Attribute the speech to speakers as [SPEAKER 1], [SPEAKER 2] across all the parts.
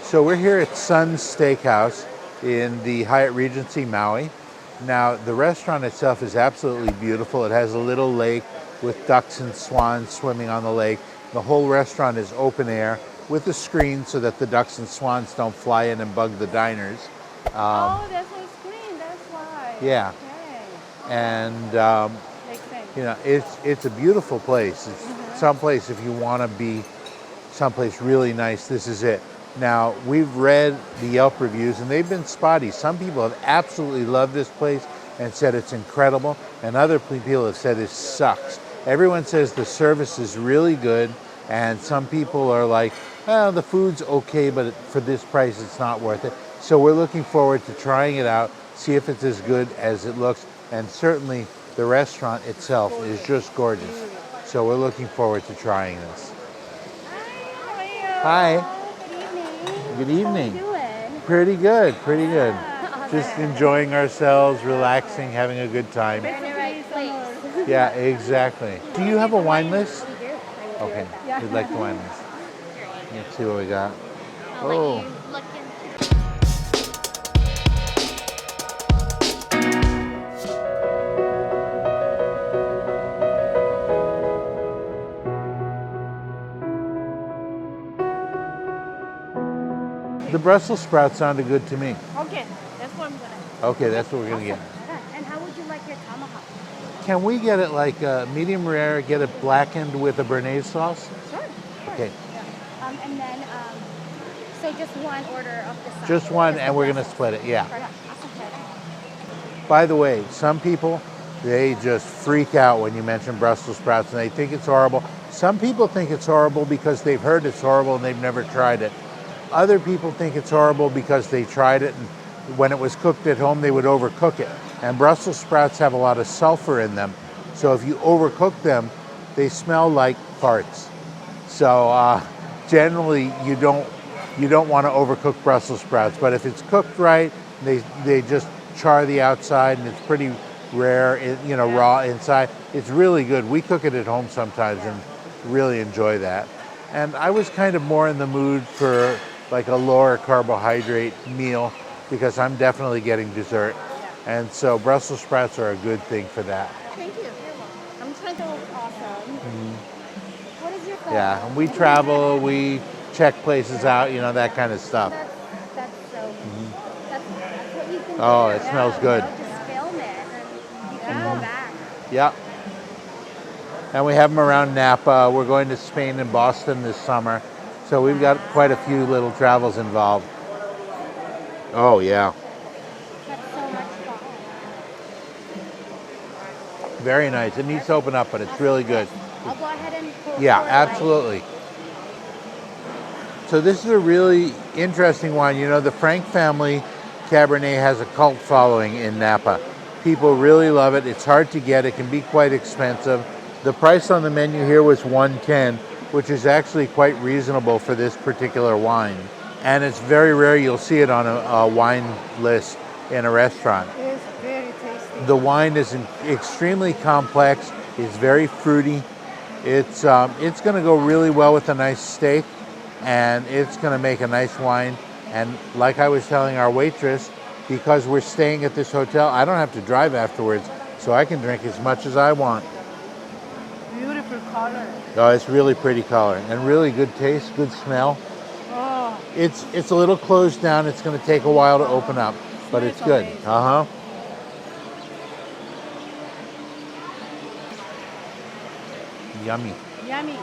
[SPEAKER 1] So we're here at Son'z Steakhouse in the Hyatt Regency Maui. Now, the restaurant itself is absolutely beautiful. It has a little lake with ducks and swans swimming on the lake. The whole restaurant is open air with a screen so that the ducks and swans don't fly in and bug the diners.
[SPEAKER 2] Oh, there's a screen, that's why.
[SPEAKER 1] Yeah.
[SPEAKER 2] Okay.
[SPEAKER 1] And
[SPEAKER 2] Makes sense.
[SPEAKER 1] you know, it's a beautiful place. It's someplace if you want to be someplace really nice, this is it. Now, we've read the Yelp reviews and they've been spotty. Some people have absolutely loved this place and said it's incredible, and other people have said it sucks. Everyone says the service is really good, and some people are like, well, the food's okay, but for this price, it's not worth it. So we're looking forward to trying it out, see if it's as good as it looks, and certainly the restaurant itself is just gorgeous. So we're looking forward to trying this. Hi. Good evening.
[SPEAKER 2] How are you doing?
[SPEAKER 1] Pretty good, pretty good.
[SPEAKER 2] Awesome.
[SPEAKER 1] Just enjoying ourselves, relaxing, having a good time.
[SPEAKER 2] We're in the right place.
[SPEAKER 1] Yeah, exactly. Do you have a wine list?
[SPEAKER 2] We do.
[SPEAKER 1] Okay, we'd like the wine list. Let's see what we got.
[SPEAKER 2] I'll let
[SPEAKER 1] Oh,
[SPEAKER 2] you look into.
[SPEAKER 1] the Brussels sprouts sounded good to me.
[SPEAKER 2] Okay, that's what I'm gonna.
[SPEAKER 1] Okay, that's what we're gonna get.
[SPEAKER 2] And how would you like your tomahawk?
[SPEAKER 1] Can we get it like medium rare, get it blackened with a béarnaise sauce?
[SPEAKER 2] Sure.
[SPEAKER 1] Okay,
[SPEAKER 2] And then, so just one order of the sauce.
[SPEAKER 1] just one, and we're gonna split it, yeah. By the way, some people, they just freak out when you mention Brussels sprouts and they think it's horrible. Some people think it's horrible because they've heard it's horrible and they've never tried it. Other people think it's horrible because they tried it and when it was cooked at home, they would overcook it. And Brussels sprouts have a lot of sulfur in them. So if you overcook them, they smell like farts. So generally, you don't want to overcook Brussels sprouts. But if it's cooked right, they just char the outside and it's pretty rare, raw inside. It's really good. We cook it at home sometimes and really enjoy that. And I was kind of more in the mood for like a lower carbohydrate meal because I'm definitely getting dessert. And so Brussels sprouts are a good thing for that.
[SPEAKER 2] Thank you. I'm trying to look awesome. What is your phone?
[SPEAKER 1] Yeah, and we travel, we check places out, that kind of stuff.
[SPEAKER 2] That's so. That's what you can do.
[SPEAKER 1] Oh, it smells good.
[SPEAKER 2] Just film it and you can go back.
[SPEAKER 1] Yep. And we have them around Napa. We're going to Spain and Boston this summer. So we've got quite a few little travels involved. Oh, yeah.
[SPEAKER 2] That's so much fun.
[SPEAKER 1] Very nice. It needs to open up, but it's really good.
[SPEAKER 2] I'll go ahead and pull.
[SPEAKER 1] Yeah,
[SPEAKER 2] pour it,
[SPEAKER 1] absolutely. So this is a really interesting wine. The Frank family Cabernet has a cult following in Napa. People really love it. It's hard to get. It can be quite expensive. The price on the menu here was $110, which is actually quite reasonable for this particular wine. And it's very rare you'll see it on a wine list in a restaurant.
[SPEAKER 2] It is very tasty.
[SPEAKER 1] The wine is extremely complex. It's very fruity. It's going to go really well with a nice steak, and it's going to make a nice wine. And like I was telling our waitress, because we're staying at this hotel, I don't have to drive afterwards, so I can drink as much as I want.
[SPEAKER 2] Beautiful color.
[SPEAKER 1] Oh, it's really pretty color and really good taste, good smell.
[SPEAKER 2] Oh,
[SPEAKER 1] It's a little closed down. It's going to take a while to open up, but it's good. Uh-huh. Yummy.
[SPEAKER 2] yummy.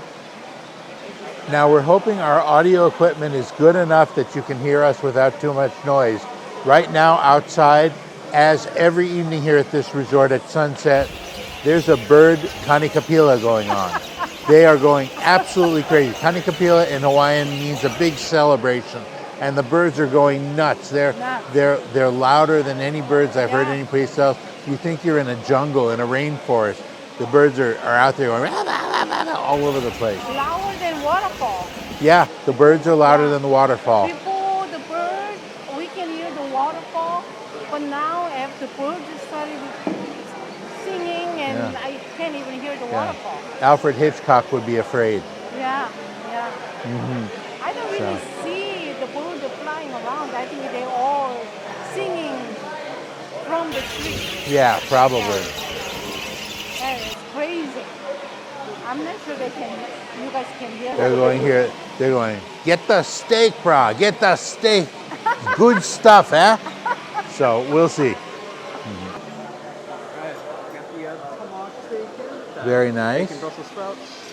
[SPEAKER 1] Now we're hoping our audio equipment is good enough that you can hear us without too much noise. Right now outside, as every evening here at this resort at sunset, there's a bird kanikapila going on. They are going absolutely crazy. Kanikapila in Hawaiian means a big celebration, and the birds are going nuts. They're louder than any birds I've heard anyplace else. You think you're in a jungle, in a rainforest. The birds are out there going all over the place.
[SPEAKER 2] Louder than waterfall.
[SPEAKER 1] Yeah, the birds are louder than the waterfall.
[SPEAKER 2] Before the bird, we can hear the waterfall, but now after the birds started singing, and I can't even hear the waterfall.
[SPEAKER 1] Alfred Hitchcock would be afraid.
[SPEAKER 2] Yeah.
[SPEAKER 1] Mm-hmm.
[SPEAKER 2] I don't really see the bird around, I think they all singing from the street.
[SPEAKER 1] Yeah, probably.
[SPEAKER 2] And it's crazy. I'm not sure they can. You guys can hear.
[SPEAKER 1] They're going here. They're going, get the steak, brah. Get the steak. Good stuff, eh? So we'll see. Very nice.
[SPEAKER 3] Brussels sprouts.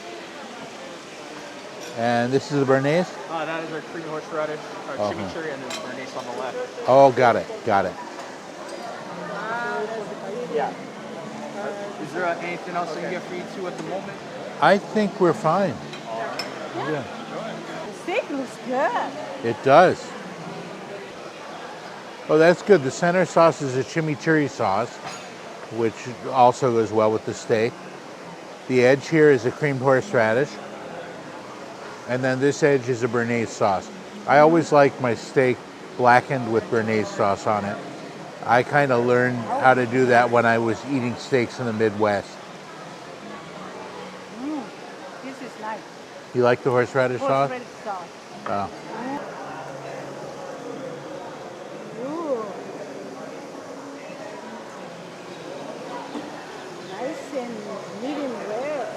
[SPEAKER 1] And this is the Bernays?
[SPEAKER 3] That is our cream horseradish, our chimichurri, and then Bernays on the left.
[SPEAKER 1] Oh, got it. Got it.
[SPEAKER 3] Yeah. Is there anything else I can get for you two at the moment?
[SPEAKER 1] I think we're fine. Yeah.
[SPEAKER 2] The steak looks good.
[SPEAKER 1] It does. Oh, that's good. The center sauce is a chimichurri sauce, which also goes well with the steak. The edge here is a creamed horseradish. And then this edge is a Bernays sauce. I always like my steak blackened with Bernays sauce on it. I kind of learned how to do that when I was eating steaks in the Midwest.
[SPEAKER 2] This is nice.
[SPEAKER 1] You like the horseradish sauce?
[SPEAKER 2] Horseradish sauce.
[SPEAKER 1] Oh.
[SPEAKER 2] Ooh. Nice and medium rare.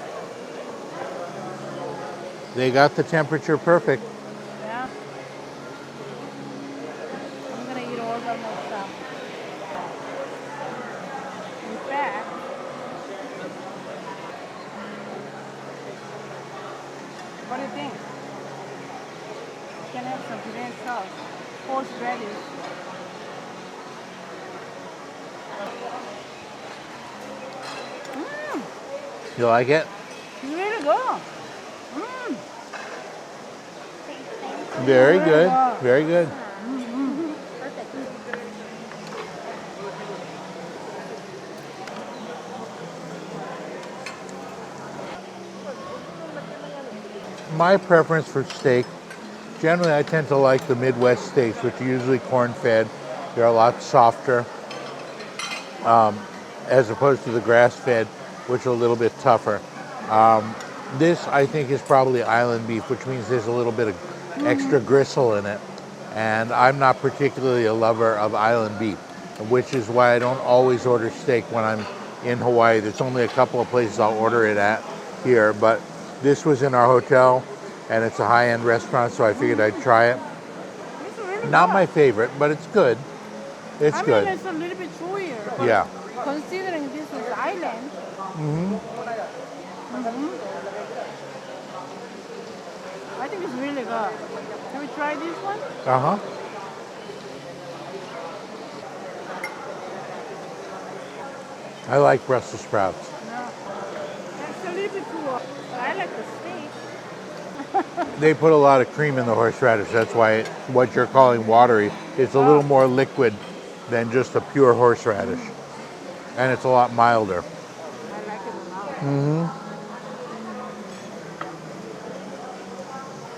[SPEAKER 1] They got the temperature perfect.
[SPEAKER 2] Yeah. I'm gonna eat all by myself. In fact, what do you think? You can have some Bernays sauce, horseradish.
[SPEAKER 1] You like it?
[SPEAKER 2] It's really good.
[SPEAKER 1] Very good. Very good. My preference for steak, generally I tend to like the Midwest steaks, which are usually corn-fed. They're a lot softer, as opposed to the grass-fed, which are a little bit tougher. This, I think, is probably island beef, which means there's a little bit of extra gristle in it. And I'm not particularly a lover of island beef, which is why I don't always order steak when I'm in Hawaii. There's only a couple of places I'll order it at here, but this was in our hotel, and it's a high-end restaurant, so I figured I'd try it.
[SPEAKER 2] It's really
[SPEAKER 1] Not
[SPEAKER 2] good.
[SPEAKER 1] my favorite, but it's good. It's good.
[SPEAKER 2] I mean, it's a little bit chewier. But
[SPEAKER 1] Yeah.
[SPEAKER 2] Considering this is island. I think it's really good. Have you tried this one?
[SPEAKER 1] Uh-huh. I like Brussels sprouts.
[SPEAKER 2] No. It's a little bit too. I like the steak.
[SPEAKER 1] They put a lot of cream in the horseradish. That's why what you're calling watery is a little more liquid than just a pure horseradish. And it's a lot milder.
[SPEAKER 2] I like it a lot.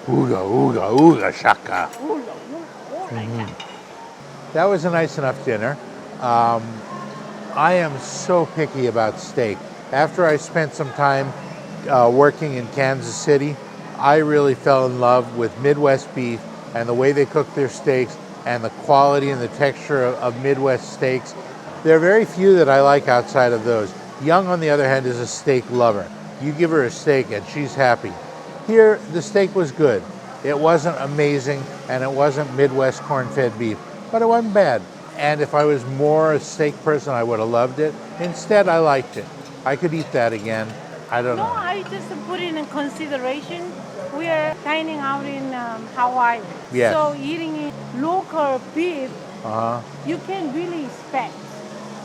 [SPEAKER 1] Ooga, ooga, ooga, shaka.
[SPEAKER 2] Ooh, ooh, ooh.
[SPEAKER 1] That was a nice enough dinner. I am so picky about steak. After I spent some time working in Kansas City, I really fell in love with Midwest beef and the way they cook their steaks and the quality and the texture of Midwest steaks. There are very few that I like outside of those. Young, on the other hand, is a steak lover. You give her a steak and she's happy. Here, the steak was good. It wasn't amazing, and it wasn't Midwest corn-fed beef, but it wasn't bad. And if I was more a steak person, I would have loved it. Instead, I liked it. I could eat that again. I don't
[SPEAKER 2] No,
[SPEAKER 1] know.
[SPEAKER 2] I just put it in consideration. We are dining out in Hawaii.
[SPEAKER 1] Yes.
[SPEAKER 2] So eating local beef,
[SPEAKER 1] Uh-huh.
[SPEAKER 2] you can really expect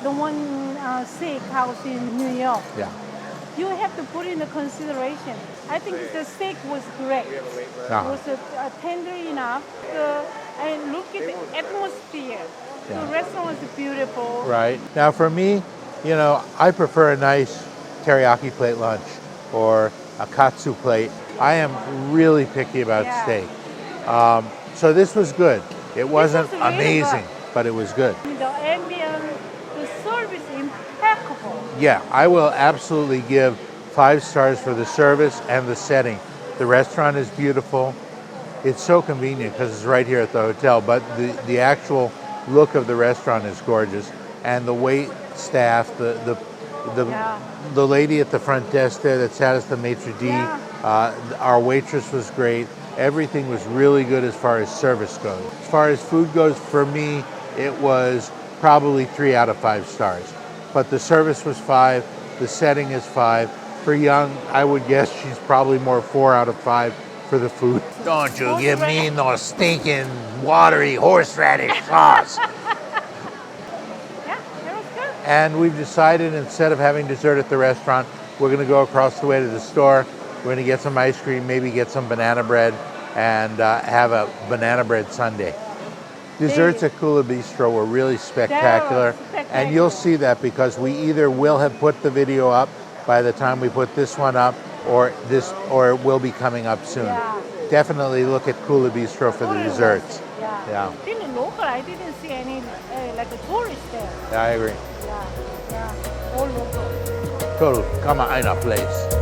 [SPEAKER 2] the one steakhouse in New York.
[SPEAKER 1] Yeah.
[SPEAKER 2] You have to put in the consideration. I think the steak was great. It
[SPEAKER 1] Uh-huh.
[SPEAKER 2] was tender enough. And look at the atmosphere.
[SPEAKER 1] Yeah.
[SPEAKER 2] The restaurant was beautiful.
[SPEAKER 1] Right. Now, for me, you know, I prefer a nice teriyaki plate lunch or a katsu plate. I am really picky about
[SPEAKER 2] Yeah.
[SPEAKER 1] steak. So this was good. It wasn't
[SPEAKER 2] was really
[SPEAKER 1] amazing,
[SPEAKER 2] good.
[SPEAKER 1] but it was good.
[SPEAKER 2] The ambience, the service, impeccable.
[SPEAKER 1] Yeah, I will absolutely give 5 stars for the service and the setting. The restaurant is beautiful. It's so convenient because it's right here at the hotel, but the actual look of the restaurant is gorgeous. And the wait staff, the lady at the front desk there that sat us, the maitre d', our waitress was great. Everything was really good as far as service goes. As far as food goes, for me, it was probably 3 out of 5 stars. But the service was 5, the setting is 5. For Young, I would guess she's probably more 4 out of 5 for the food. Don't you give me no stinking watery horseradish sauce.
[SPEAKER 2] Yeah, it was good.
[SPEAKER 1] And we've decided, instead of having dessert at the restaurant, we're going to go across the way to the store. We're going to get some ice cream, maybe get some banana bread, and have a banana bread sundae. Desserts at Kula Bistro were really spectacular. And you'll see that because we either will have put the video up by the time we put this one up, or it will be coming up soon.
[SPEAKER 2] Yeah.
[SPEAKER 1] Definitely look at Kula Bistro for the desserts.
[SPEAKER 2] Yeah. Even local, I didn't see any like a tourist there.
[SPEAKER 1] Yeah, I agree.
[SPEAKER 2] Yeah. All local.
[SPEAKER 1] Total, come on, in a place.